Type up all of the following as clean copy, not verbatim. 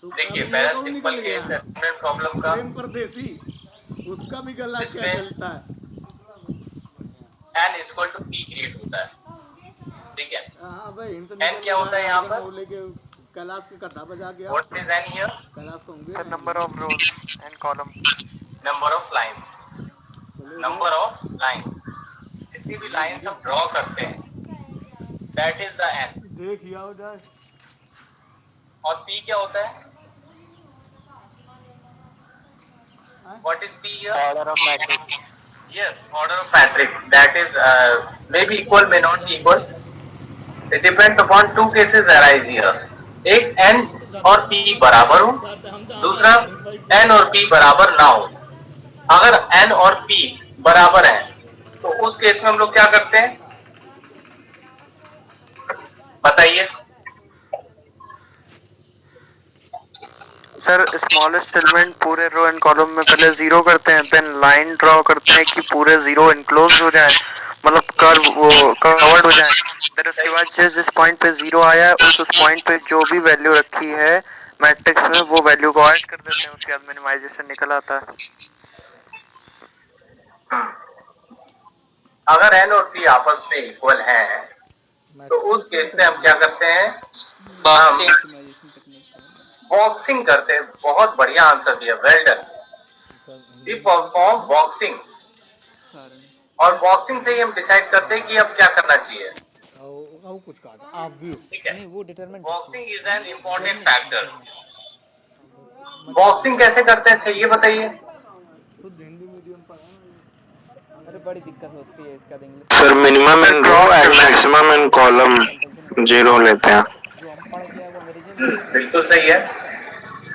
तो देखिए अब ये पहला कौन सिंपल निकल केस गया? है स्टूडेंट प्रॉब्लम का, प्रेम परदेसी, उसका भी गला क्या जिसमें जलता है। n equal to p create होता है। ठीक है, हाँ भाई, इनसे n निकल क्या नहीं रहा होता है, है यहाँ आजकल पर, मऊ लेके कैलाश की कथा बजा गया। What is n here, Kailash को होंगे सर ना number of rose and column. Number of line, चलो नंबर इधर ऑफ लाइन, जितनी भी धीरे लाइन धीरे हम ड्रॉ करते हैं दैट इज द n। देखिए उधर। और p क्या होता है, what is p here, order of matrix. yes order of matrix, that is may be equal may not be equal, it depends upon two cases arise here, एक n और p बराबर हो, दूसरा n और p बराबर ना हो। अगर n और p बराबर है तो उस केस में हम लोग क्या करते हैं बताइए। सर स्मॉलेस्ट एलिमेंट पूरे रो एंड कॉलम में पहले जीरो करते हैं, देन लाइन ड्रॉ करते हैं कि पूरे जीरो इनक्लोज हो जाए, मतलब कर्व वो कवर्ड हो जाए। देन उसके बाद जिस पॉइंट पे जीरो आया है उस पॉइंट पे जो भी वैल्यू रखी है मैट्रिक्स में वो वैल्यू को ऐड कर देते हैं, उसके बाद मिनिमाइजेशन निकल आता है। अगर n और p आपस में इक्वल हैं तो उस केस में हम क्या करते हैं, हम बॉक्सिंग करते हैं। बहुत बढ़िया आंसर दिया, well done. We perform boxing, और बॉक्सिंग से ही हम डिसाइड करते हैं कि अब क्या करना चाहिए। और कुछ कहा था आप भी। ठीक है, नहीं वो determinant boxing is an important factor. Boxing कैसे करते हैं ये बताइए। शुद्ध हिंदी मीडियम पढ़ा। अरे बड़ी दिक्कत होती है इसका English sir minimum in row and maximum in column zero लेते हैं। जो हम पढ़ के आए वो अंग्रेजी में लिखते हैं बिल्कुल सही है, उसका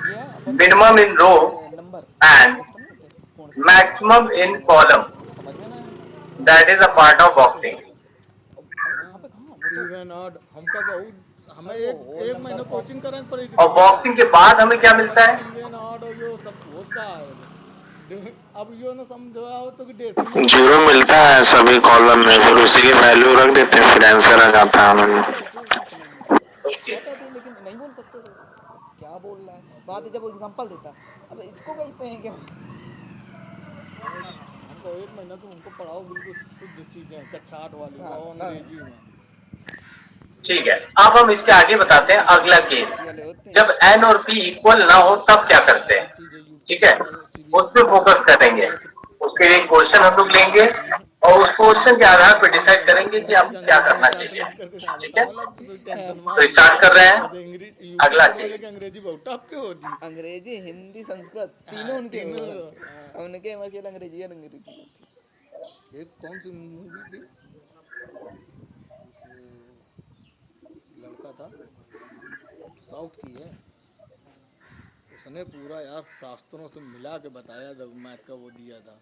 ये है अपन minimum in row number and system में थे कौन सा मैक्सिमम इन कॉलम, समझ में ना आया? That is a part of boxing. यहाँ पे कहाँ वो तो इवन और हमका बहुत हमें एक महीना कोचिंग करानी पड़ेगी। और बॉक्सिंग के बाद हमें क्या मिलता है, इवन और यो सब होता है। अब यो ना समझो आओ तो कि देसी में जीरो मिलता है सभी कॉलम में, फिर उसी की वैल्यू रख देते हैं, फिर आंसर आ जाता है हमें। समझ में पता थी लेकिन नहीं बोल सकते थे क्या बोल रहा है। बात है जब वो एग्जांपल देता अब इसको कहते हैं क्या हमको एक महीना तो उनको पढ़ाओ बिल्कुल शुद्ध चीजें कछाट वाली और अंग्रेजी में। ठीक है। अब हम इसके आगे बताते हैं अगला केस, वाले होते हैं जब n और p इक्वल ना हो तब क्या करते हैं। ठीक है, उस पर फोकस करेंगे। उसके लिए क्वेश्चन हम लोग लेंगे और उस क्वेश्चन के आधार पर डिसाइड करेंगे कि हम क्या करना चाहिए। ठीक है, तो स्टार्ट कर रहे हैं अगला केस। अंग्रेजी बहुत टफ क्यों होती। अंग्रेजी हिंदी संस्कृत तीनों उनके उनके अकेला अंग्रेजी अंग्रेजी एक कौन सी मूवी थी, लड़का था साउथ की है, उसने पूरा यार शास्त्रों से मिला के बताया जब मैथ का वो दिया था,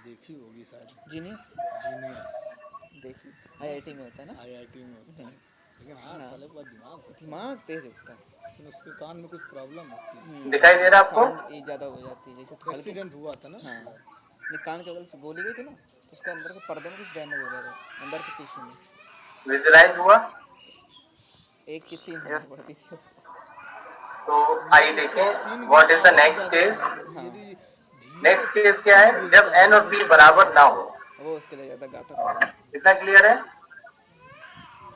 देखी होगी शायद। जीनियस जीनियस देखिए आईआईटी में होता है ना आईआईटी में होता है, लेकिन हाँ साले का दिमाग होता है, दिमाग तेज होता है लेकिन उसके कान में कुछ प्रॉब्लम होती है। दिखाई दे रहा है आपको, साउंड ये ज़्यादा हो जाती है जैसे हल्के- एक्सीडेंट हुआ था ना। हाँ नहीं कान के बगल से गोली गई थी ना तो उसका अंदर के पर्दे में कुछ डैमेज हो गया था अंदर के टिश्यू में विजुलाइज हुआ। एक की 3 होनी पड़ती थी तो आइए देखें what is the next case. हाँ नेक्स्ट केस क्या है, जब n और p बराबर ना हो। वो उसके लिए ज़्यादा गाता था इतना क्लियर है,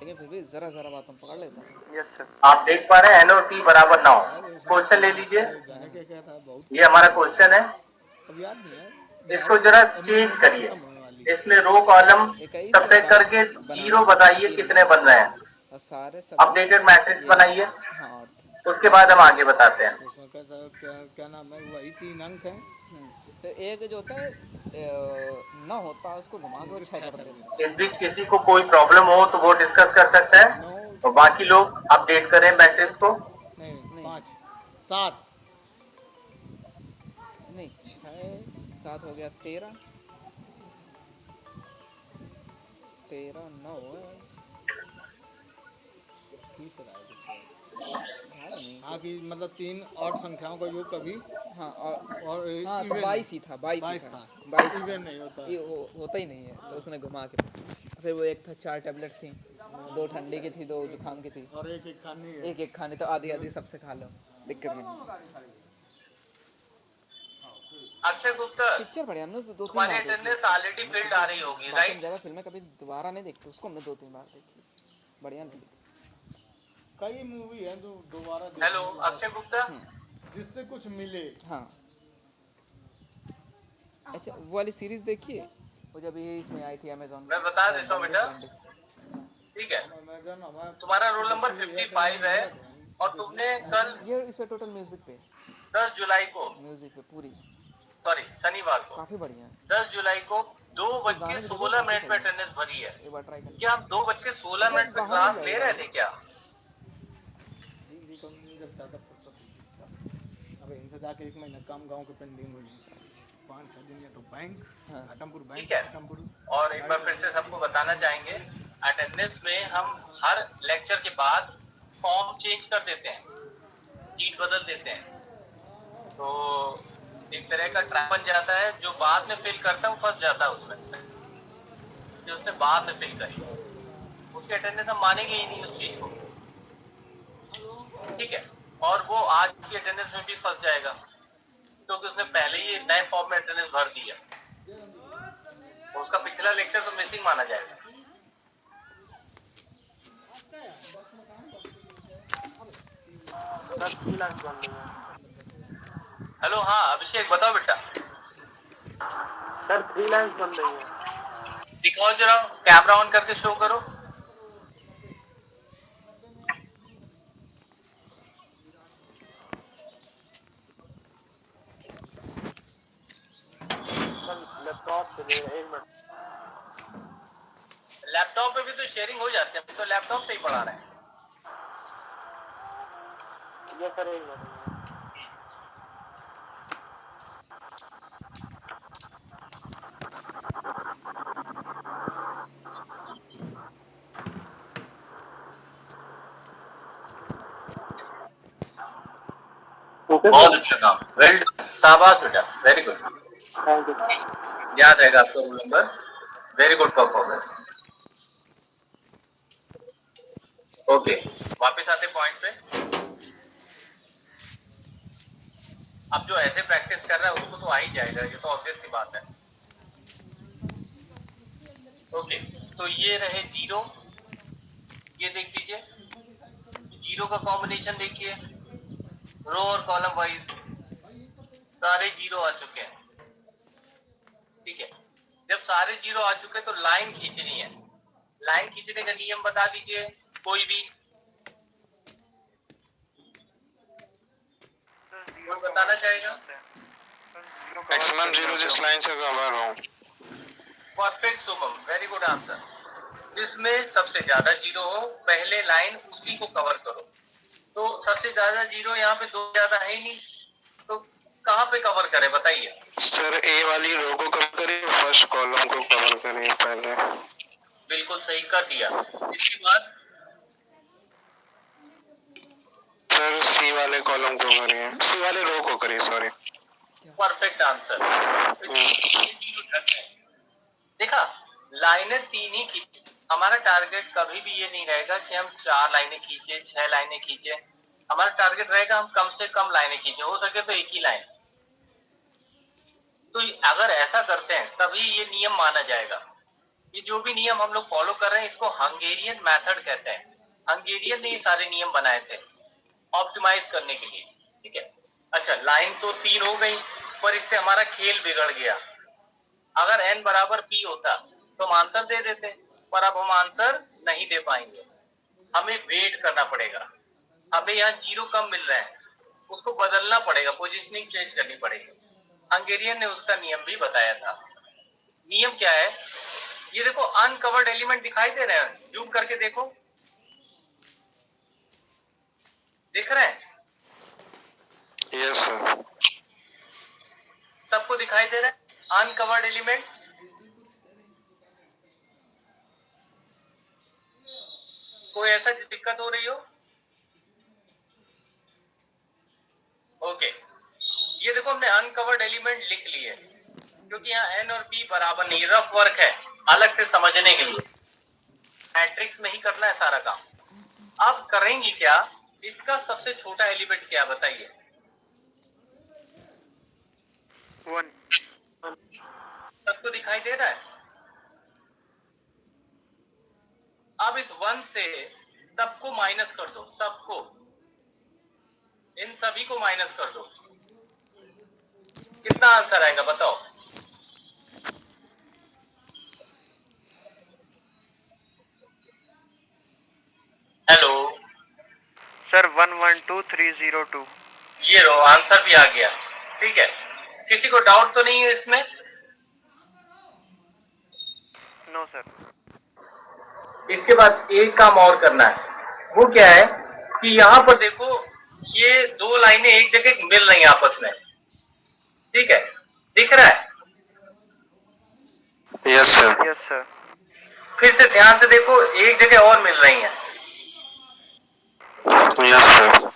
लेकिन फिर भी ज़रा ज़रा बात हम पकड़ लेता हूँ। Yes sir. आप देख पा रहे हैं n और p बराबर ना हो। क्वेश्चन ले लीजिए, जाने क्या क्या था बहुत, ये हमारा क्वेश्चन है, अब याद नहीं है। इसको जरा चेंज करिए। इसमें रो कॉलम सब्ट्रैक्ट करके जीरो बताइए कितने बन रहे हैं, और सारे सब अपडेटेड मैट्रिक्स बनाइए, हाँ उसके बाद हम आगे बताते हैं। उसमें कैसा क्या क्या नाम है, वही 3 अंक है। तो एक जो होता है ना होता है उसको घुमा के 6 कर देते हैं इस बीच किसी को कोई प्रॉब्लम हो तो वो डिस्कस कर सकता है, तो बाकी लोग अपडेट करें मैट्रिक्स को। नहीं 5 7 नहीं 6 7 हो गया 13 13 9 है 30 रहा है कुछ। ध्यान नहीं हाँ कि मतलब 3 और संख्याओं का योग कभी हाँ और हाँ तो इवन 22 ही था 22 22 था, 22 इवन नहीं होता। ये होता ही नहीं है तो उसने घुमा के फिर वो एक था 4 टैबलेट थी 2 ठंडी की थी 2 जुकाम की थी और एक एक खानी है। एक एक खाने तो आधी आधी सबसे खा लो दिक्कत नहीं। अक्षय गुप्ता, पिक्चर बढ़िया, हमने तो 2-3 तुम्हारी बार देखी अटेंडेंस उसको। ऑलरेडी फिल्ड आ रही होगी, बाकी हम राइट? ज़्यादा फिल्में कभी दोबारा नहीं देखते, उसको हमने 2-3 बार देखी, बढ़िया नहीं लगी। कई मूवी है जो दोबारा हेलो देखने अक्षय गुप्ता, जिससे कुछ मिले। हाँ अच्छा, वो वाली सीरीज देखिए, वो जब ये इसमें आई थी अमेजोन मैं बता देता हूँ बेटा, ठीक है? अमेजन हमारे तुम्हारा रोल नंबर 55 है और तुमने कल ये इस पे टोटल म्यूजिक पे 10 जुलाई को, म्यूजिक पे पूरी सॉरी शनिवार को, काफ़ी बढ़िया है। 10 जुलाई को 2:16 देखो, मिनट पे काफी अटेंडेंस भरी है। एक बार ट्राई करें। क्या हम 2:16 पे क्लास ले रहे थे क्या? हिंदी को जब ज़्यादा फुर्सत होती है, अब इनसे जाके 1 महीना काम गांव के पेंडिंग हो गई, 5-6 दिन में तो बैंक, आटमपुर बैंक, ठीक है। आटमपुर। और एक बार फिर से सबको बताना चाहेंगे, अटेंडेंस में हम हर लेक्चर के बाद फॉर्म चेंज कर देते हैं, सीट बदल देते हैं, तो एक तरह का ट्रैप बन जाता है। जो बाद में फिल करता है वो फंस जाता है उसमें, जो उसने बाद में फिल करी उसकी अटेंडेंस हम मानेंगे ही नहीं उस चीज को, ठीक है? और वो आज की अटेंडेंस में भी फंस जाएगा क्योंकि उसने पहले ही नए फॉर्म में अटेंडेंस भर दिया, उसका पिछला लेक्चर तो मिसिंग माना जाएगा। हेलो, हाँ अभिषेक बताओ बेटा। सर 3 लाइन्स बन रही है। दिखाओ जरा, कैमरा ऑन करके शो करो। लैपटॉप से 1 मिनट। लैपटॉप पे भी तो शेयरिंग हो जाती है, हम तो लैपटॉप से ही पढ़ा रहे हैं। ये सर 1 मिनट। बहुत अच्छा काम, वेल डन, शाबाश बेटा, वेरी गुड। Thank you. याद रहेगा आपका roll number, very good performance. Okay, वापस आते पॉइंट पे। अब जो ऐसे प्रैक्टिस कर रहा है उसको तो आ ही जाएगा, ये तो ऑब्वियस सी बात है। ओके, तो ये रहे 0, ये देख लीजिए, 0 का कॉम्बिनेशन देखिए, रो और कॉलम वाइज सारे 0 आ चुके हैं, ठीक है? जब सारे 0 आ चुके तो लाइन खींचनी है। लाइन खींचने का नियम बता दीजिए कोई भी, कोई बताना चाहेगा? मैक्सिमम 0 जिस लाइन से कवर हो। Perfect Shubham, very good answer. जिसमें सबसे ज्यादा 0 हो पहले लाइन उसी को कवर करो। तो सबसे ज्यादा 0 यहाँ पे 2 ज्यादा है ही नहीं, तो कहाँ पे कवर करें बताइए? सर ए वाली रो को कवर करिए, फर्स्ट कॉलम को कवर करिए पहले। बिल्कुल सही कर दिया। इसके बाद सर सी वाले कॉलम को करिए, सी वाले रो को करिए, सॉरी। Perfect answer. देखा, लाइनें 3 ही खींची। हमारा टारगेट कभी भी ये नहीं रहेगा कि हम 4 लाइनें खींचे, 6 लाइनें खींचे। हमारा टारगेट रहेगा हम कम से कम लाइनें खींचे, हो सके तो एक ही लाइन। तो अगर ऐसा करते हैं तभी ये नियम माना जाएगा। ये जो भी नियम हम लोग फॉलो कर रहे हैं इसको हंगेरियन मेथड कहते हैं। हंगेरियन ने ये सारे नियम बनाए थे ऑप्टिमाइज करने के लिए, ठीक है? अच्छा, लाइन तो 3 हो गई, पर इससे हमारा खेल बिगड़ गया। अगर n बराबर p होता तो हम आंसर दे देते, पर अब हम आंसर नहीं दे पाएंगे, हमें वेट करना पड़ेगा। हमें यहाँ 0 कम मिल रहा है, उसको बदलना पड़ेगा, पोजीशनिंग चेंज करनी पड़ेगी। हंगेरियन ने उसका नियम भी बताया था। नियम क्या है? ये देखो, अनकवर्ड एलिमेंट दिखाई दे रहे हैं, जूम करके देखो, देख रहे हैं? Yes sir. सबको दिखाई दे रहा है अनकवर्ड एलिमेंट? कोई ऐसा दिक्कत हो रही हो? ओके, ये देखो हमने अनकवर्ड एलिमेंट लिख लिए क्योंकि यहाँ n और p बराबर नहीं, रफ वर्क है अलग से समझने के लिए, मैट्रिक्स में ही करना है सारा काम। अब करेंगे क्या, इसका सबसे छोटा एलिमेंट क्या है बताइए? 1. सबको दिखाई दे रहा है? अब इस 1 से सबको माइनस कर दो, सबको, इन सभी को माइनस कर दो, कितना आंसर आएगा बताओ? Hello, sir 112302. ये लो आंसर भी आ गया। ठीक है, किसी को डाउट तो नहीं है इसमें? No sir. इसके बाद एक काम और करना है, वो क्या है कि यहाँ पर देखो ये दो लाइनें एक जगह मिल रही हैं आपस में, ठीक है, दिख रहा है? Yes sir. Yes sir. फिर से ध्यान से देखो, एक जगह और मिल रही हैं। Yes sir.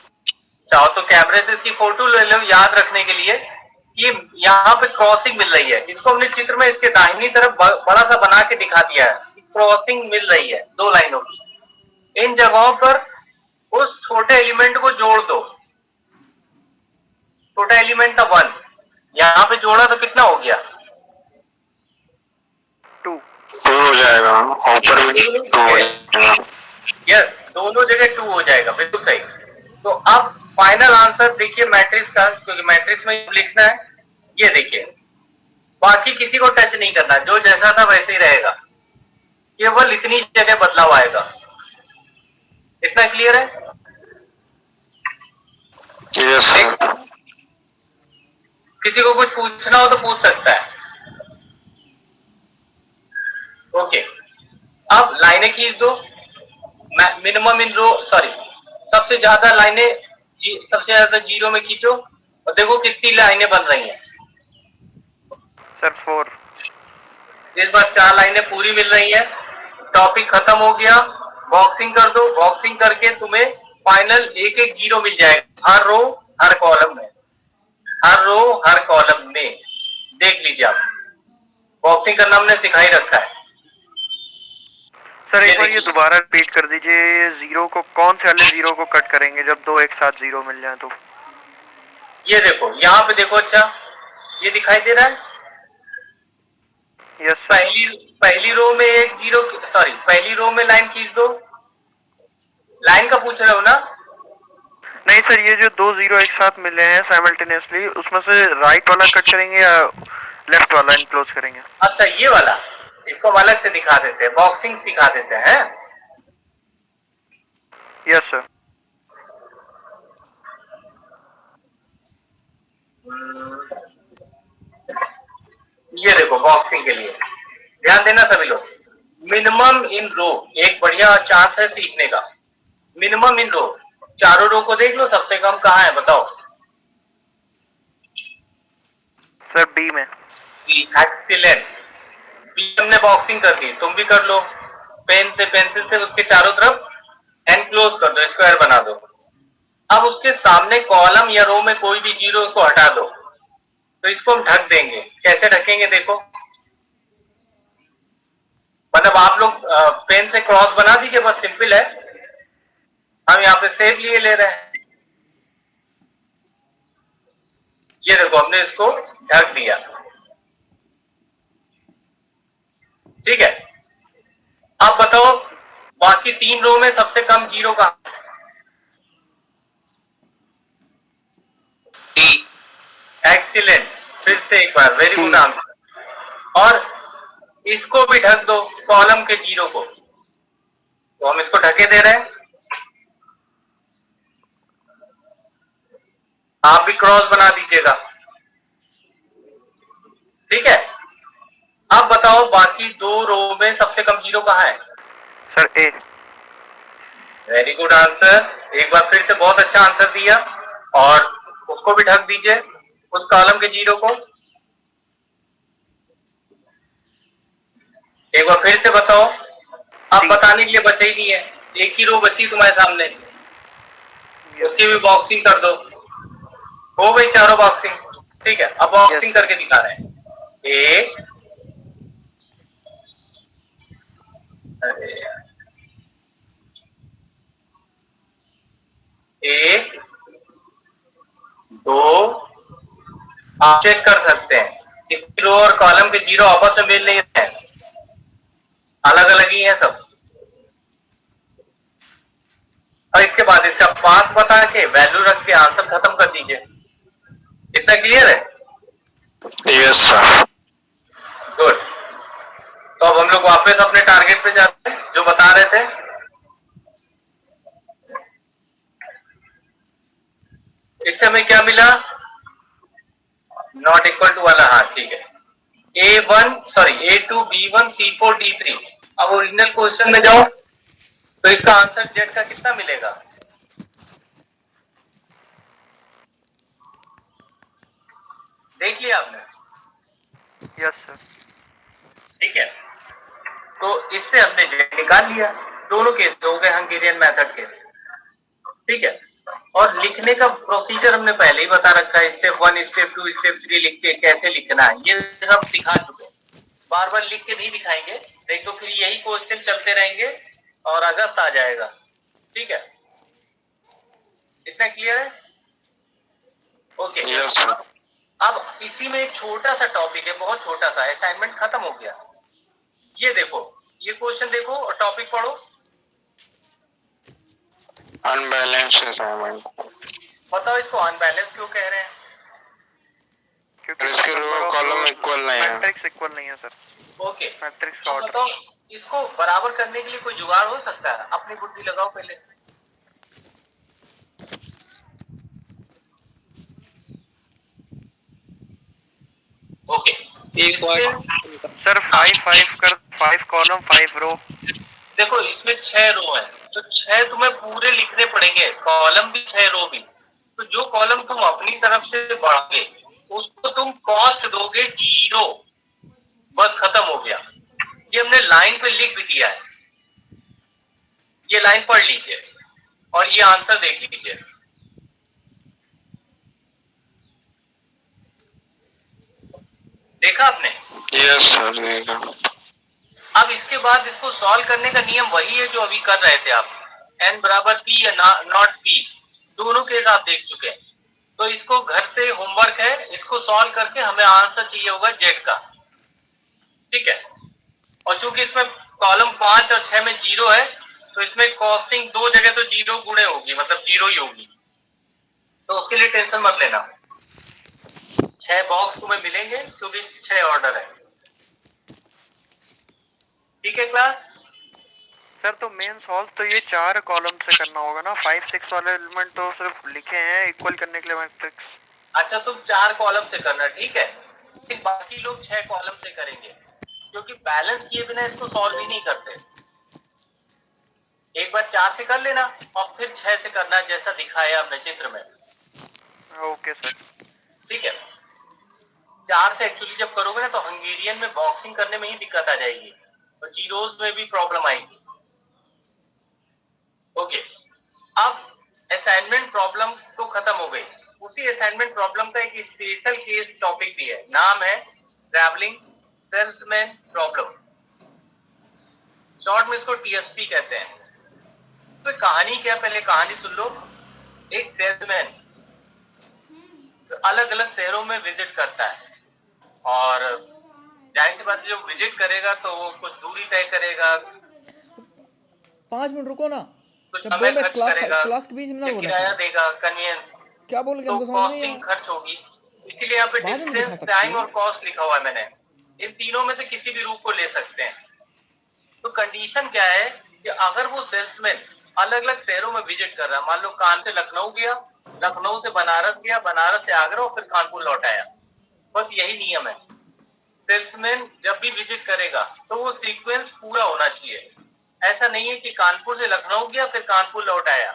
चाहो तो कैमरे से इसकी फोटो ले लो याद रखने के लिए कि यहाँ पे क्रॉसिंग मिल रही है। इसको हमने चित्र में इसके दाहिनी तरफ बड़ा सा बना के दिखा दिया है, क्रॉसिंग मिल रही है दो लाइनों की। इन जगहों पर उस छोटे एलिमेंट को जोड़ दो। छोटा एलिमेंट था 1, यहाँ पे जोड़ा तो कितना हो गया? 2. 2 हो जाएगा, ऊपर भी 2 हो जाएगा। यस, दोनों जगह 2 हो जाएगा, बिल्कुल सही। तो अब फाइनल आंसर देखिए मैट्रिक्स का, क्योंकि मैट्रिक्स में लिखना है, ये देखिए। बाकी किसी को टच नहीं करना, जो जैसा था वैसे ही रहेगा, केवल इतनी जगह बदलाव आएगा। इतना क्लियर है? Yes sir. किसी को कुछ पूछना हो तो पूछ सकता है। ओके, अब लाइनें खींच दो। मिनिमम इन रो, सॉरी, सबसे ज्यादा लाइनें सबसे ज्यादा जीरो में खींचो और देखो कितनी लाइनें बन रही हैं। सर 4. इस बार 4 लाइनें पूरी मिल रही हैं। टॉपिक खत्म हो गया, बॉक्सिंग कर दो। बॉक्सिंग करके तुम्हें फाइनल एक एक जीरो मिल जाएगा, हर रो हर कॉलम में, हर रो हर कॉलम में। देख लीजिए आप, बॉक्सिंग करना हमने सिखा ही रखा है। सर एक बार ये देखिए, दोबारा रिपीट कर दीजिए, ये जीरो को कौन से वाले जीरो को कट करेंगे जब दो एक साथ जीरो मिल जाए तो? ये देखो यहाँ पे देखो, अच्छा ये दिखाई दे रहा है? Yes sir. पहली रो में एक जीरो, सॉरी पहली रो में लाइन खींच दो। लाइन का पूछ रहे हो ना? नहीं सर, ये जो दो जीरो एक साथ मिले हैं साइमल्टेनियसली, उसमें से राइट वाला कट करेंगे या लेफ्ट वाला इनक्लोज करेंगे? अच्छा ये वाला, इसको हम अलग से दिखा देते हैं, बॉक्सिंग सिखा देते हैं। Yes sir. ये देखो बॉक्सिंग के लिए ध्यान देना सभी लोग। मिनिमम इन रो, एक बढ़िया चांस है सीखने का। मिनिमम इन रो, चारों रो को देख लो, सबसे कम कहाँ है बताओ? सर बी में. एक्सीलेंट, बी हमने बॉक्सिंग कर दी, तुम भी कर लो। पेन से, पेंसिल से उसके चारों तरफ एनक्लोज कर दो, स्क्वायर बना दो। अब उसके सामने कॉलम या रो में कोई भी जीरो को हटा दो, तो इसको हम ढक देंगे। कैसे ढकेंगे देखो, मतलब आप लोग पेन से क्रॉस बना दीजिए, बस सिंपल है। हम यहाँ पे सेव लिए ले रहे हैं। ये देखो हमने इसको ढक दिया, ठीक है। अब बताओ बाकी 3 रो में सबसे कम जीरो का? एक्सीलेंट, फिर से एक बार वेरी गुड आंसर। और इसको भी ढक दो, कॉलम के जीरो को। तो हम इसको ढके दे रहे हैं। आप भी क्रॉस बना दीजिएगा, ठीक है। अब बताओ बाकी 2 रो में सबसे कम जीरो कहाँ है? सर ए. वेरी गुड आंसर, एक बार फिर से बहुत अच्छा आंसर दिया। और उसको भी ढक दीजिए, उस कॉलम के जीरो को। एक बार फिर से बताओ। अब सी. बताने के लिए बचा ही नहीं है, एक ही रो बची तुम्हारे सामने, उसकी भी बॉक्सिंग कर दो। हो गई चारों बॉक्सिंग, ठीक है। अब बॉक्सिंग करके दिखा रहे हैं। एक, अरे आप चेक कर सकते हैं कि रो और कॉलम के जीरो आपस में मेल नहीं रहे हैं, अलग अलग ही है सब। और इसके बाद इसका पाथ बता के वैल्यू रख के आंसर खत्म कर दीजिए। इतना क्लियर है? Yes sir. गुड। तो अब हम लोग वापस अपने टारगेट पे जाते हैं जो बता रहे थे। इससे हमें क्या मिला? नॉट इक्वल टू वाला, हाँ ठीक है। A2 B1 C4 D3। अब ओरिजिनल क्वेश्चन में जाओ तो इसका आंसर जेड का कितना मिलेगा? देख लिया आपने? Yes sir. ठीक है, तो इससे हमने जेड निकाल लिया। दोनों केस हो गए हंगेरियन मेथड के। ठीक है, और लिखने का प्रोसीजर हमने पहले ही बता रखा है। स्टेप 1, स्टेप 2, स्टेप 3 लिख के कैसे लिखना है ये सब सिखा चुके हैं। बार बार लिख के नहीं दिखाएंगे, नहीं तो फिर यही क्वेश्चन चलते रहेंगे और अगस्त आ जाएगा। ठीक है, इतना क्लियर है? ओके। Yes sir. अब इसी में एक छोटा सा टॉपिक है, बहुत छोटा सा, असाइनमेंट खत्म हो गया। ये देखो, ये क्वेश्चन देखो और टॉपिक पढ़ो। Unbalanced assignment. बताओ इसको अनबैलेंस क्यों कह रहे हैं? क्योंकि इसके रो कॉलम इक्वल नहीं है। मैट्रिक्स इक्वल नहीं है सर। ओके, मैट्रिक्स का अब ऑर्डर। बताओ इसको बराबर करने के लिए कोई जुगाड़ हो सकता है? अपनी बुद्धि लगाओ पहले। ओके, एक सर 5 कर 5 कॉलम 5 रो। देखो इसमें 6 रो है तो 6 तुम्हें पूरे लिखने पड़ेंगे, कॉलम भी 6 रो भी। तो जो कॉलम तुम अपनी तरफ से बढ़ाओगे उसको तुम कॉस्ट दोगे 0, बस खत्म हो गया। ये हमने लाइन पे लिख भी दिया है, ये लाइन पढ़ लीजिए और ये आंसर देख लीजिए। देखा आपने? यस सर देखा। अब इसके बाद इसको सॉल्व करने का नियम वही है जो अभी कर रहे थे आप। n बराबर p या नॉट p, दोनों केस आप देख चुके हैं। तो इसको घर से होमवर्क है, इसको सॉल्व करके हमें आंसर चाहिए होगा z का। ठीक है, और चूंकि इसमें कॉलम 5 और 6 में 0 है तो इसमें कॉस्टिंग दो जगह तो 0 गुणे होगी, मतलब 0 ही होगी। तो उसके लिए टेंशन मत लेना, 6 बॉक्स तुम्हें मिलेंगे क्योंकि 6 ऑर्डर है। ठीक है क्लास? सर तो मेन सॉल्व तो ये 4 कॉलम से करना होगा ना। 5 6 वाले एलिमेंट तो सिर्फ लिखे हैं इक्वल करने के लिए मैट्रिक्स। अच्छा, तुम 4 कॉलम से करना, ठीक है। फिर बाकी लोग 6 कॉलम से करेंगे क्योंकि बैलेंस किए बिना इसको सॉल्व ही नहीं करते। एक बार 4 से कर लेना और फिर 6 से करना जैसा दिखाया हमने चित्र में। Okay sir. ठीक है, 4 से एक्चुअली जब करोगे ना तो हंगेरियन में बॉक्सिंग करने में ही दिक्कत आ जाएगी और जीरोस में भी प्रॉब्लम आएगी। ओके, अब असाइनमेंट प्रॉब्लम तो खत्म हो गई। उसी असाइनमेंट प्रॉब्लम का एक स्पेशल केस टॉपिक भी है, नाम है ट्रैवलिंग सेल्समैन प्रॉब्लम। शॉर्ट में इसको टीएसपी कहते हैं। तो कहानी क्या, पहले कहानी सुन लो। एक सेल्समैन अलग अलग शहरों में विजिट करता है और जाहिर सी बात है जो विजिट करेगा तो वो कुछ दूरी तय करेगा, 5 मिनट रुको ना। कुछ जब समय बोल रहे खर्च क्लास करेगा, क्लास के बीच में ना बोला किराया देगा, कन्वीनियंस, क्या बोल के तो हमको समझ नहीं कॉस्टिंग आया। खर्च होगी। इसीलिए यहाँ पे बाद में दिखा डिस्टेंस, सकते टाइम हैं। और कॉस्ट लिखा हुआ है मैंने। इन तीनों में से किसी भी रूप को ले सकते हैं। तो कंडीशन क्या है कि अगर वो सेल्समैन अलग अलग शहरों में विजिट कर रहा है, मान लो कान से लखनऊ गया, लखनऊ से बनारस गया, बनारस से आगरा और फिर कानपुर लौट आया, बस यही नियम है। सेल्समैन जब भी विजिट करेगा तो वो सीक्वेंस पूरा होना चाहिए। ऐसा नहीं है कि कानपुर से लखनऊ गया फिर कानपुर लौट आया,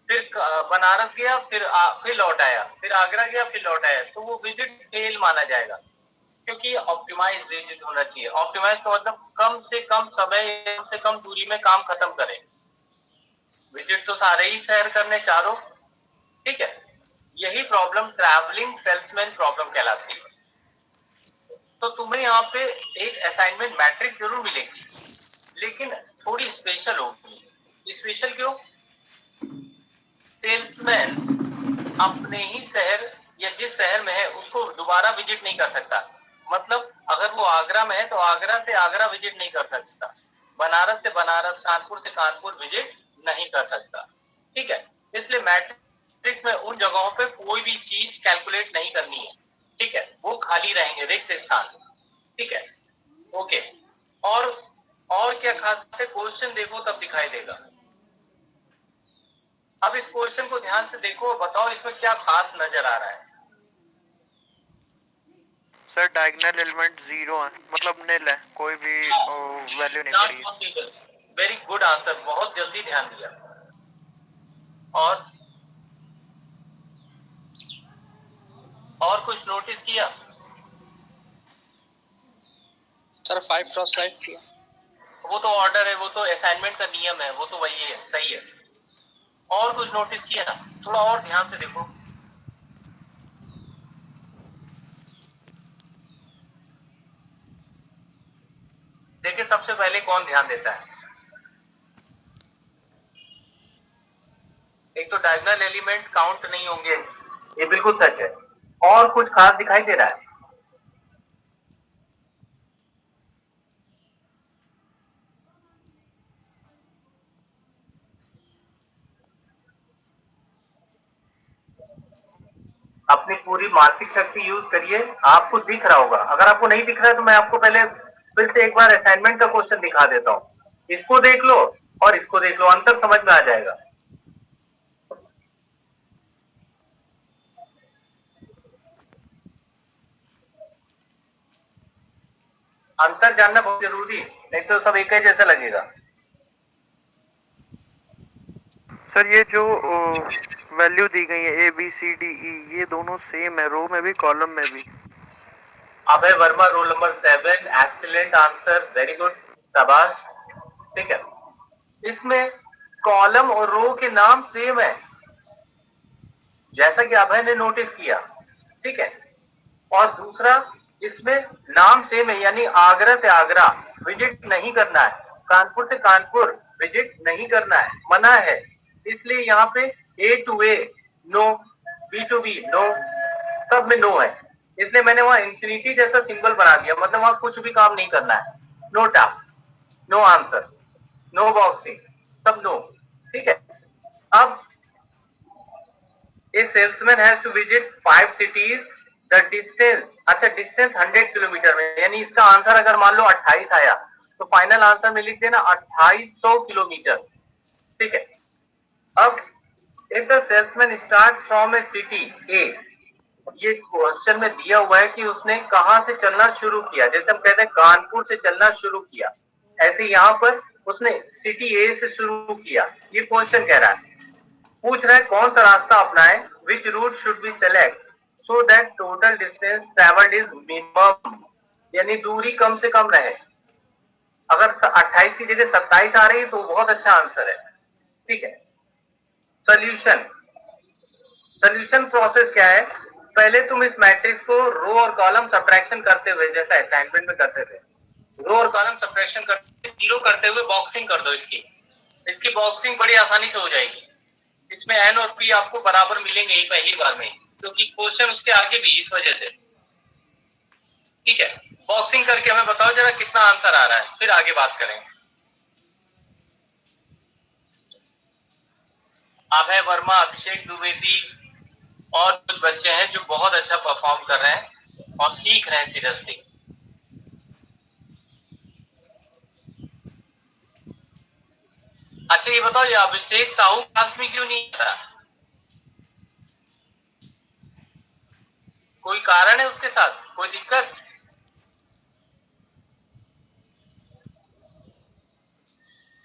फिर बनारस गया फिर लौट आया, फिर आगरा गया फिर लौट आया, तो वो विजिट फेल माना जाएगा। क्योंकि ऑप्टिमाइज विजिट होना चाहिए। ऑप्टिमाइज का मतलब कम से कम समय, कम से कम दूरी में काम खत्म करें। विजिट तो सारे ही शहर करने चारों, ठीक है। यही प्रॉब्लम ट्रैवलिंग सेल्समैन प्रॉब्लम कहलाती है। तो तुम्हें यहाँ पे एक असाइनमेंट मैट्रिक्स जरूर मिलेगी, लेकिन थोड़ी स्पेशल होगी। स्पेशल क्यों? सेल्समैन अपने ही शहर या जिस शहर में है उसको दोबारा विजिट नहीं कर सकता। मतलब अगर वो आगरा में है तो आगरा से आगरा विजिट नहीं कर सकता, बनारस से बनारस, कानपुर से कानपुर विजिट नहीं कर सकता। ठीक है, इसलिए मैट्रिक्स में उन जगहों पे कोई भी चीज कैलकुलेट नहीं करनी है। ठीक है, वो खाली रहेंगे, रिक्त स्थान। ठीक है, ओके। और क्या खास है, क्वेश्चन देखो तब दिखाई देगा। अब इस क्वेश्चन को ध्यान से देखो और बताओ इसमें क्या खास नजर आ रहा है। सर डायगोनल एलिमेंट 0 है, मतलब निल है, कोई भी वैल्यू नहीं पड़ी है। वेरी गुड आंसर, बहुत जल्दी ध्यान दिया। और कुछ नोटिस किया? सर 5 क्रॉस 5 किया। वो तो ऑर्डर है, वो तो असाइनमेंट का नियम है, वो तो वही है, सही है। और कुछ नोटिस किया? थोड़ा और ध्यान से देखो। देखिए सबसे पहले कौन ध्यान देता है? एक तो डायगोनल एलिमेंट काउंट नहीं होंगे, ये बिल्कुल सच है। और कुछ खास दिखाई दे रहा है? अपनी पूरी मानसिक शक्ति यूज करिए, आपको दिख रहा होगा। अगर आपको नहीं दिख रहा है तो मैं आपको पहले फिर से एक बार असाइनमेंट का क्वेश्चन दिखा देता हूं। इसको देख लो और इसको देख लो, अंतर समझ में आ जाएगा। अंतर जानना बहुत जरूरी है, नहीं तो सब एक ही जैसा लगेगा। सर ये जो वैल्यू दी गई है A B C D E, ये दोनों सेम है, रो में भी कॉलम में भी। Abhay Verma, roll number 7, excellent answer, very good, शाबाश। ठीक है, इसमें कॉलम और रो के नाम सेम है, जैसा कि अभय ने नोटिस किया। ठीक है, और दूसरा इसमें नाम सेम है, यानी आगरा से आगरा विजिट नहीं करना है, कानपुर से कानपुर विजिट नहीं करना है, मना है। इसलिए यहाँ पे A to A no, B to B no, सब में नो है। इसलिए मैंने वहां इंफिनिटी जैसा सिंबल बना दिया, मतलब वहां कुछ भी काम नहीं करना है। No task, no answer, no boxing, सब नो। ठीक है, अब a salesman has to visit 5 cities, the distance, अच्छा डिस्टेंस 100 किलोमीटर में, यानी इसका आंसर अगर मान लो 28 आया तो फाइनल आंसर में लिख देना 2800 किलोमीटर। ठीक है, अब if the salesman start from A city A, ये क्वेश्चन में दिया हुआ है कि उसने कहां से चलना शुरू किया। जैसे हम कहते हैं कानपुर से चलना शुरू किया, ऐसे यहाँ पर उसने सिटी ए से शुरू किया। ये क्वेश्चन कह रहा है, पूछ रहा है कौन सा रास्ता अपनाए, which route should be select so that total distance travelled is minimum, यानी दूरी कम से कम रहे। अगर 28 की जगह 27 आ रही है तो बहुत अच्छा आंसर है। ठीक है, सोल्यूशन प्रोसेस क्या है? पहले तुम इस मैट्रिक्स को रो और कॉलम सब्ट्रैक्शन करते हुए, जैसा असाइनमेंट में करते थे, रो और कॉलम सब्ट्रैक्शन करते, जीरो करते हुए बॉक्सिंग कर दो। इसकी बॉक्सिंग बड़ी आसानी से हो जाएगी। इसमें एन और पी आपको बराबर मिलेंगे ही पहली बार में, क्योंकि क्वेश्चन उसके आगे भी इस वजह से। ठीक है, बॉक्सिंग करके हमें बताओ जरा कितना आंसर आ रहा है, फिर आगे बात करेंगे। अभय वर्मा, अभिषेक द्विवेदी और कुछ बच्चे हैं जो बहुत अच्छा परफॉर्म कर रहे हैं और सीख रहे हैं सीरियसली। अच्छा ये बताओ, ये अभिषेक साहू क्लास में क्यों नहीं आता? कोई कारण है उसके साथ, कोई दिक्कत?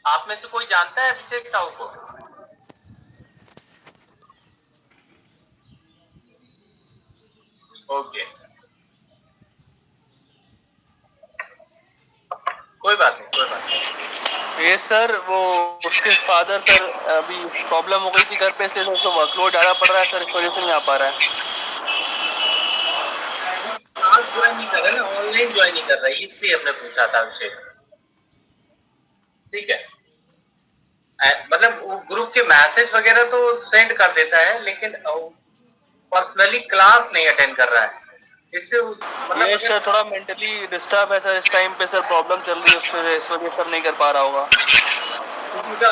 आप में से कोई जानता है अभिषेक साहू को? ओके, कोई बात नहीं, कोई बात नहीं। ये सर वो उसके फादर सर अभी प्रॉब्लम हो गई थी घर पे, इसलिए उसको वर्कलोड ज्यादा पड़ रहा है सर, इस वजह से नहीं आ पा रहा है। क्लास ज्वाइन नहीं कर रहा है ना, ऑनलाइन ज्वाइन नहीं कर रहा है, इसलिए हमने पूछा था अभिषेक। ठीक है, मतलब वो ग्रुप के मैसेज वगैरह तो सेंड कर देता है, लेकिन पर्सनली क्लास नहीं अटेंड कर रहा है, इससे मतलब ये सर थोड़ा मेंटली डिस्टर्ब है सर, इस टाइम पे सर प्रॉब्लम चल रही है, उससे इस वजह सर नहीं कर पा रहा होगा।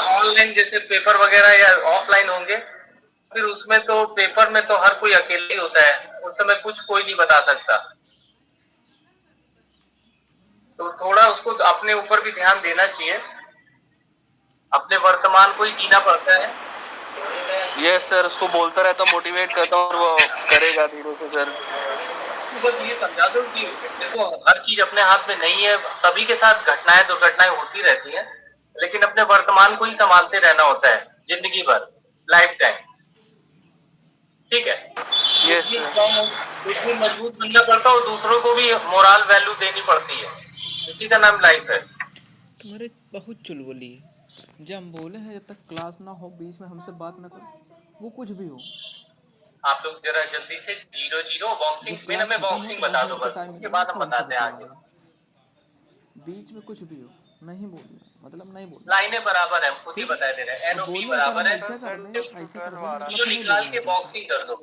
ऑनलाइन जैसे पेपर वगैरह या ऑफलाइन होंगे, फिर उसमें तो पेपर में तो हर कोई अकेले ही होता है, उस समय कुछ कोई नहीं बता सकता, तो थोड़ा उसको अपने ऊपर भी ध्यान देना चाहिए, अपने वर्तमान को ही जीना पड़ता है। ये सर उसको बोलता रहता हूँ, मोटिवेट करता हूँ और वो करेगा धीरे से सर। बस ये समझा दो कि देखो हर चीज अपने हाथ में नहीं है, सभी के साथ घटनाएं दुर्घटनाएं होती रहती हैं, लेकिन अपने वर्तमान को ही संभालते रहना होता है जिंदगी भर, लाइफ टाइम, ठीक है। ये सर कुछ भी मजबूत बनना पड़ता है और दूसरों को भी मोरल वैल्यू देनी पड़ती है, इसी का नाम लाइफ है। तुम्हारे बहुत चुलबुली है। जब हम बोले हैं जब तक क्लास ना हो बीच में हमसे बात ना करो, वो कुछ भी हो। आप लोग जरा जल्दी से 0-0 बॉक्सिंग जब में क्लास हमें खत्म हो बॉक्सिंग तो बता 10 दो मिनट का बस, टाइम उसके मिलेगा बाद हम तो हमसे बताते हैं आगे। बतियाएंगे। बीच में कुछ भी हो नहीं बोलना, मतलब नहीं बोलना। लाइनें बराबर है, हम खुद ही ठीक है? बता दे रहे हैं, अब एनओपी बोलो अगर बराबर हम है, ऐसा कर दें ऐसा कर दें मतलब जो कि नहीं निकाल बोलना के है तुमको। बॉक्सिंग कर दो।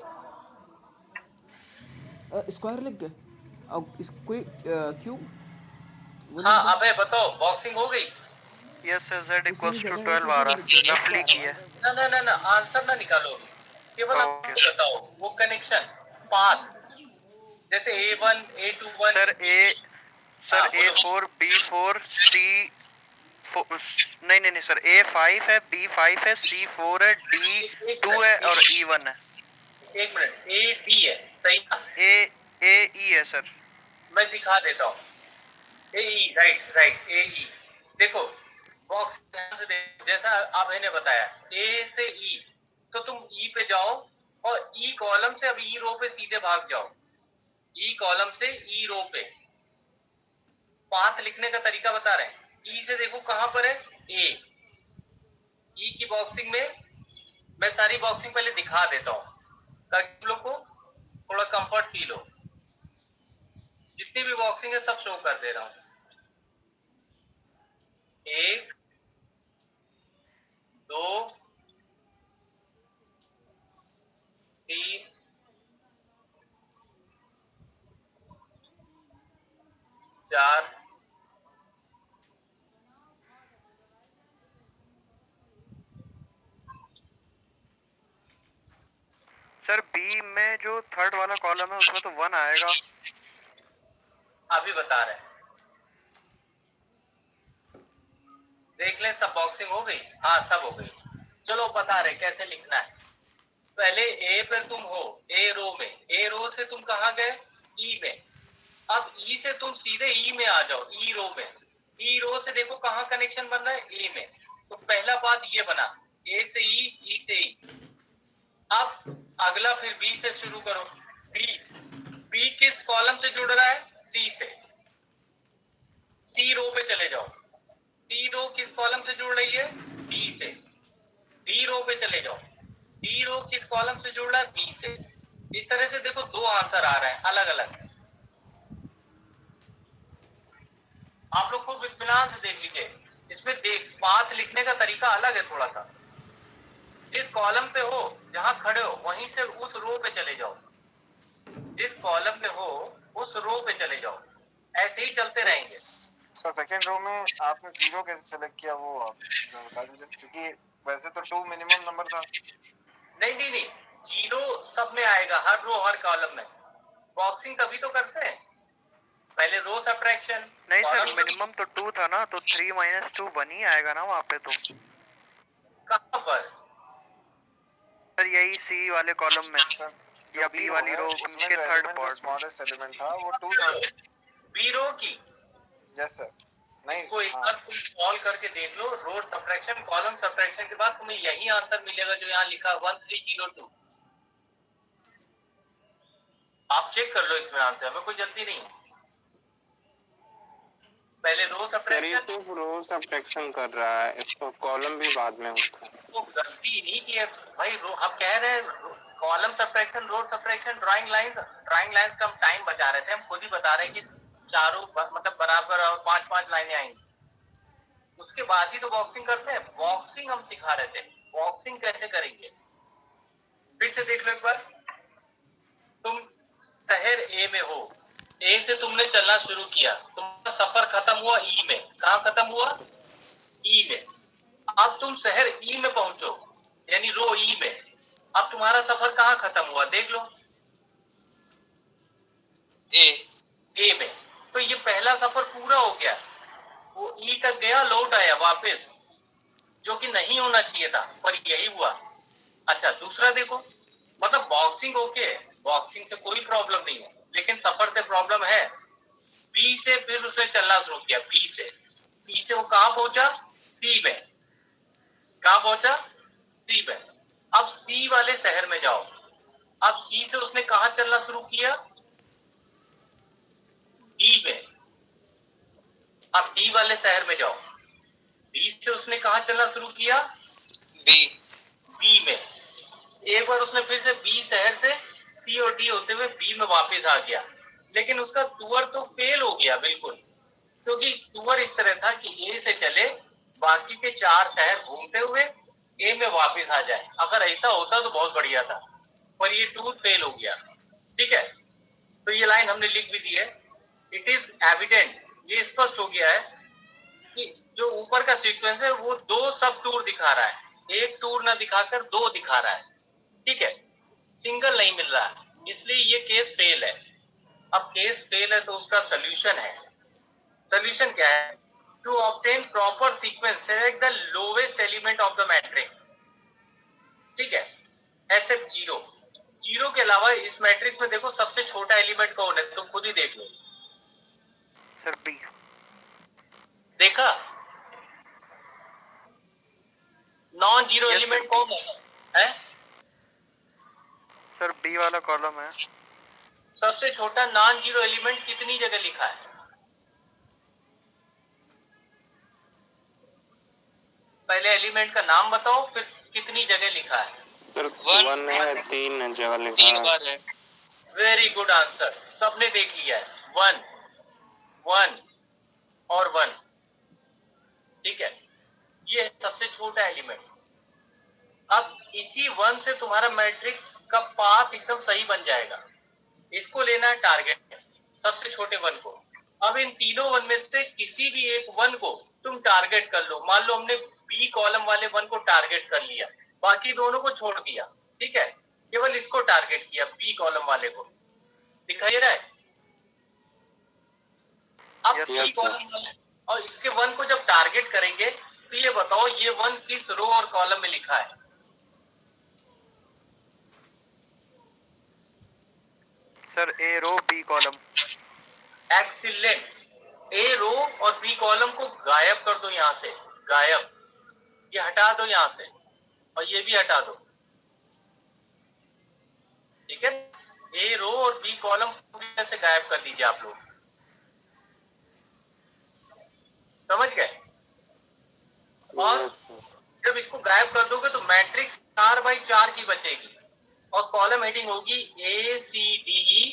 स्क्वायर लिख के अब इसको क्यूब वो लिख हाँ दो। अबे बताओ बॉक्सिंग हो गई? यस सर, z उसी इक्वल्स टू जगह 12 एक आ ही रहा, लिख दो, बस रफली क्या की है। ना ना ना ना, आंसर ना निकालो, केवल आप ओके बताओ वो कनेक्शन पाथ, जैसे A1 A21 सर हाँ बोलो। A4 B4 नहीं नहीं नहीं सर, A5 है, B5 है, C4 है, D2 है और E1 है। एक मिनट, ए बी है सही ना? E है सर। मैं दिखा देता हूँ, ए ई, राइट राइट, ए ई। देखो बॉक्स ध्यान से देखो, जैसा आपने ने बताया ए से ई, तो तुम ई पे जाओ और ई कॉलम से अब ई रो पे सीधे भाग जाओ, ई कॉलम से ई रो पे। पाथ लिखने का तरीका बता रहे हैं, ई से देखो कहां पर है, ए, ई की बॉक्सिंग में मैं सारी बॉक्सिंग पहले दिखा देता हूँ ताकि तुम लोग को थोड़ा कंफर्ट फील हो, जितनी भी बॉक्सिंग है सब शो कर दे रहा हूँ। 1 2 3 4 सर बी में जो थर्ड वाला कॉलम है उसमें तो 1 आएगा। अभी बता रहे हैं, देख लें सब बॉक्सिंग हो गई, हाँ सब हो गई। चलो बता रहे कैसे लिखना है। पहले ए पर तुम हो, ए रो में, ए रो से तुम कहां गए, ई में। अब ई से तुम सीधे ई में आ जाओ, ई रो में। ई रो से देखो कहां कनेक्शन बन रहा है, ए में। तो पहला बात ये बना, ए से ई से ई। अब अगला फिर बी से शुरू करो, बी, बी किस कॉलम से जुड़ रहा है, सी से। सी रो पे चले जाओ, सी रो किस कॉलम से जुड़ रही है, डी से। डी रो पे चले जाओ, डी रो किस कॉलम से जुड़ रहा है, बी से। इस तरह से देखो दो आंसर आ रहे हैं अलग अलग। आप लोग को इत्मीनान से देख लीजिए, इसमें देख पाथ लिखने का तरीका अलग है थोड़ा सा। जिस कॉलम पे हो, जहां खड़े हो वहीं से उस रो पे चले जाओ, जिस कॉलम पे हो उस रो पे चले जाओ, ऐसे ही चलते रहेंगे। सर सेकंड रो में आपने 0 कैसे सेलेक्ट किया वो आप बता दीजिए, क्योंकि वैसे तो 2 मिनिमम नंबर था। नहीं, जीरो सब में आएगा, हर रो हर कॉलम में। बॉक्सिंग तभी तो करते हैं, पहले रो सब्ट्रैक्शन। नहीं सर, मिनिमम तो 2 था ना, तो 3 - 2 1 ही आएगा ना वहाँ पे। तो कहां पर सर यही सी वाले कॉलम में सर या बी वाली रो के थर्ड पार्ट, स्मॉलेस्ट एलिमेंट था वो 2 था। बी रो की यस सर। नहीं को एक बार तुम सॉल्व करके देख लो, रो सब्ट्रैक्शन कॉलम सब्ट्रैक्शन के बाद तुम्हें यही आंसर मिलेगा जो यहाँ लिखा 1302। आप चेक कर लो इत्मीनान से, हमें कोई जल्दी नहीं है। पहले रो सब्ट्रैक्शन, रो सब्ट्रैक्शन कर रहा है, इसको कॉलम भी बाद में होता है। वो गलती नहीं की है भाई, रो हम कह रहे हैं कॉलम सब्ट्रैक्शन, रो सब्ट्रैक्शन, ड्राइंग लाइंस का हम टाइम बचा रहे थे, हम खुद ही बता रहे हैं कि चारों मतलब बराबर और 5-5 लाइनें आएंगी, उसके बाद ही तो बॉक्सिंग करते हैं। बॉक्सिंग हम सिखा रहे थे, बॉक्सिंग कैसे करेंगे फिर से देख लो एक बार। में हो, ए से तुमने चलना शुरू किया, तुम्हारा सफर खत्म हुआ ई में। कहाँ खत्म हुआ? ई में। अब तुम शहर ई में पहुंचो, यानी रो ई में। अब तुम्हारा सफर कहाँ खत्म हुआ देख लो, ए में। तो ये पहला सफर पूरा हो गया, वो ई तक गया, लौट आया वापस, जो कि नहीं होना चाहिए था, पर यही हुआ। अच्छा दूसरा देखो, मतलब बॉक्सिंग ओके, बॉक्सिंग से कोई प्रॉब्लम नहीं है, लेकिन सफर से प्रॉब्लम है। बी से फिर उसने चलना शुरू किया, बी से वो कहां पहुंचा? सी में। कहां पहुंचा? सी में। अब सी वाले शहर में जाओ। अब सी से उसने कहां चलना शुरू किया? डी में। अब डी वाले शहर में जाओ। डी से उसने कहां चलना शुरू किया? बी में। एक बार उसने फिर से बी शहर से सी और डी होते हुए बी में वापस आ गया, लेकिन उसका टूर तो फेल हो गया बिल्कुल, क्योंकि टूर इस तरह था कि ए से चले, बाकी के 4 शहर घूमते हुए ए में वापस आ जाए। अगर ऐसा होता तो बहुत बढ़िया था, पर ये टूर फेल हो गया। ठीक है, तो ये लाइन हमने लिख भी दी है। इट इज एविडेंट, ये स्पष्ट हो गया है कि जो ऊपर का सीक्वेंस है वो 2 सब टूर दिखा रहा है, एक टूर ना दिखाकर 2 दिखा रहा है। ठीक है, सिंगल नहीं मिल रहा, इसलिए ये केस फेल है। अब केस फेल है तो उसका सोल्यूशन है। सोल्यूशन क्या है? To obtain proper sequence select the lowest element of the matrix. ठीक है, SF 0। 0 के अलावा इस मैट्रिक्स में देखो सबसे छोटा एलिमेंट कौन है, तुम खुद ही देख लो। Sir B. देखा? Non zero Yes, element sir. कौन है? सर बी वाला कॉलम है। सबसे छोटा नॉन जीरो एलिमेंट कितनी जगह लिखा है? पहले एलिमेंट का नाम बताओ, फिर कितनी जगह लिखा है? सर 1 है, 3 जगह लिखा है। वेरी गुड आंसर, सबने देख लिया है। 1 1 और 1। ठीक है, ये है सबसे छोटा एलिमेंट। अब इसी 1 से तुम्हारा मैट्रिक्स का पाथ एकदम सही बन जाएगा। इसको लेना है टारगेट, सबसे छोटे 1 को। अब इन तीनों 1 में से किसी भी एक 1 को तुम टारगेट कर लो। मान लो हमने बी कॉलम वाले 1 को टारगेट कर लिया, बाकी दोनों को छोड़ दिया। ठीक है, केवल इसको टारगेट किया, बी कॉलम वाले को। दिखाई दे रहा है? अब Yes, बी sir. कॉलम वाले और इसके 1 को जब टारगेट करेंगे तो ये बताओ ये 1 किस रो और कॉलम में लिखा है? सर ए रो बी कॉलम। एक्सीलेंट। ए रो और बी कॉलम को गायब कर दो यहां से, गायब। ये हटा दो यहां से, और ये भी हटा दो। ठीक है, ए रो और बी कॉलम पूरी तरह से गायब कर दीजिए आप लोग। समझ गए? और जब इसको गायब कर दोगे तो मैट्रिक्स 4x4 की बचेगी, और कॉलम हेडिंग होगी ACDE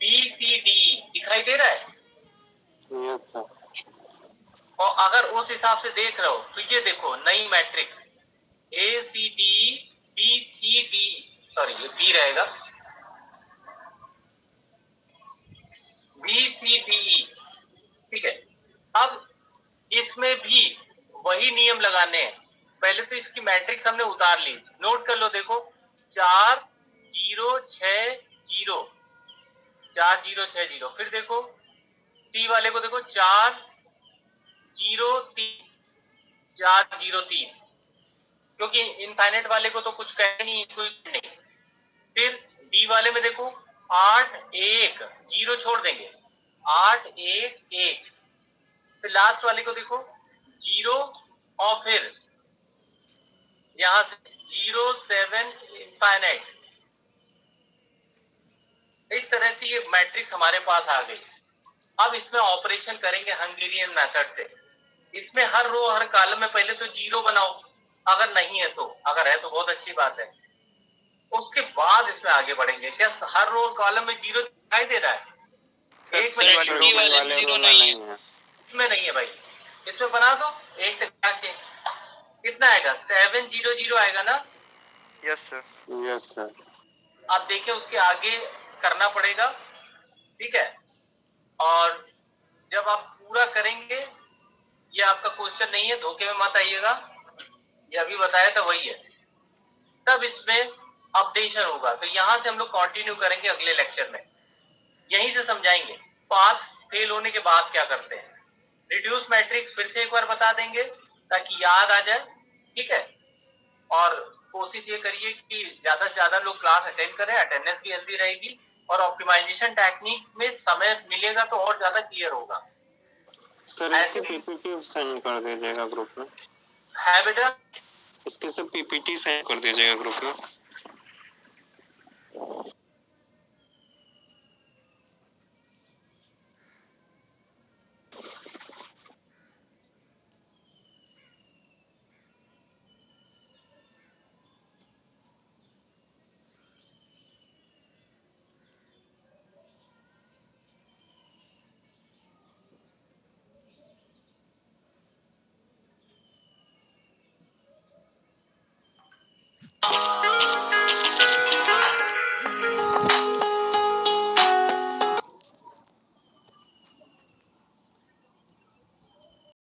BCDE। दिखाई दे रहा है? Yes sir. और अगर उस हिसाब से देख रहे हो तो ये देखो नई मैट्रिक्स ACDE BCDE, सॉरी ये B रहेगा, BCDE। ठीक है, अब इसमें भी वही नियम लगाने हैं। पहले तो इसकी मैट्रिक्स हमने उतार ली, नोट कर लो। देखो 4 0 6 0, 4 0 6 0। फिर देखो टी वाले को, देखो 4 0 3 4 0 3, क्योंकि इनफाइनाइट वाले को तो कुछ कहे नहीं, कोई नहीं। फिर डी वाले में देखो 8 1 0 छोड़ देंगे, 8 1 1। फिर लास्ट वाले को देखो 0 और फिर यहां से 0 7 इनफाइनाइट। इस तरह से ये मैट्रिक्स हमारे पास आ गई। अब इसमें ऑपरेशन करेंगे हंगेरियन मेथड से। इसमें हर रो हर कॉलम में पहले तो 0 बनाओ, अगर नहीं है तो, अगर है तो बहुत अच्छी बात है। उसके बाद इसमें आगे बढ़ेंगे। क्या हर रो कॉलम में 0 दिखाई दे रहा है? एक में इसमें नहीं है भाई, इसमें बना दो। एक से के कितना आएगा? 7 0 0 आएगा ना? Yes sir. Yes sir. आप देखिए उसके आगे करना पड़ेगा ठीक है, और जब आप पूरा करेंगे, ये आपका क्वेश्चन नहीं है, धोखे में मत आइएगा, ये अभी बताया था वही है, तब इसमें अपडेशन होगा। तो यहां से हम लोग कंटिन्यू करेंगे अगले लेक्चर में, यहीं से समझाएंगे पाथ फेल होने के बाद क्या करते हैं। रिड्यूस मैट्रिक्स फिर से एक बार बता देंगे ताकि याद आ जाए, ठीक है। और कोशिश ये करिए कि ज्यादा से ज्यादा लोग क्लास अटेंड करें, अटेंडेंस भी हेल्दी रहेगी, और ऑप्टिमाइजेशन टेक्निक में समय मिलेगा तो और ज्यादा क्लियर होगा। सर इसकी पीपीटी सेंड कर दीजिएगा ग्रुप में। है बेटा, इसके सब पीपीटी सेंड कर दीजिएगा ग्रुप में।